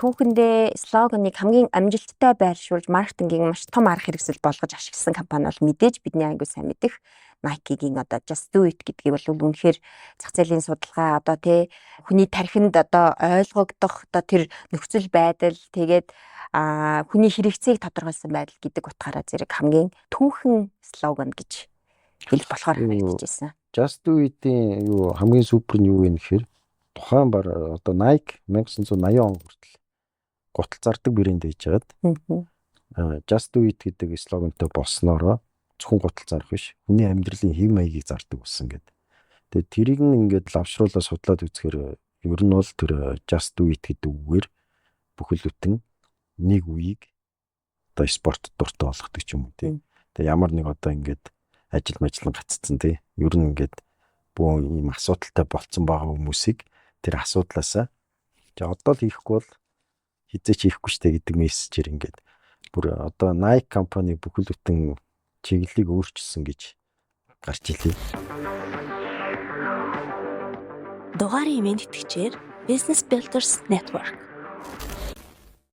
түүхэндээ слоганыг хамгийн амжилттай байршуулж маркетингийн маш том арга хэрэгсэл болгож ашигласан компани бол мэдээж бидний аягүй сайн мэдих Nike-гийн одоо Just Do It гэдгийг бол үнэхээр зах зээлийн судалгаа одоо хүний тархинд одоо ойлгогдох одоо тэр нөхцөл байдал тэгээд хүний хэрэгцээг тодорхойлсон байдал гэдэг утгаараа зэрэг хамгийн түүхэн слоган гэж хэлэх болохоор харагдчихсан. Just Do It-ийн хамгийн супер нь юу вэ гэхээр тухайн бар одоо Nike 1980 он хүртэл гутал зардаг брэнд хийж байгаад Just Do It гэдэг слогантай болсноороо зөвхөн гутал зарах биш хүний амьдралын хэв маягийг зардаг болсон гэдэг. Тэгээд тэрийг ингээд лавшруулаад судлаад үзэхээр ер нь бол тэр Just Do It гэдэг үгээр бүхэл бүтэн нэг үеийг одоо спорт дуртай болгодог ч юм уу тийм. Тэгээд ямар нэг одоо ингээд ажил гаццсан тийм. Ер нь ингээд бүх ийм асуудалтай болцсон байгаа хүмүүсийг тэр асуудлаасаа одоо л хийхгүй бол хизээч хийхгүй штэ гэдэг мессежээр ингээд бүр одоо Nike компани бүхэл бүтэн чиглэлийг өөрчилсөн гэж гарч ирлээ. Дугаарыг мэдтгэжээр Business Builders Network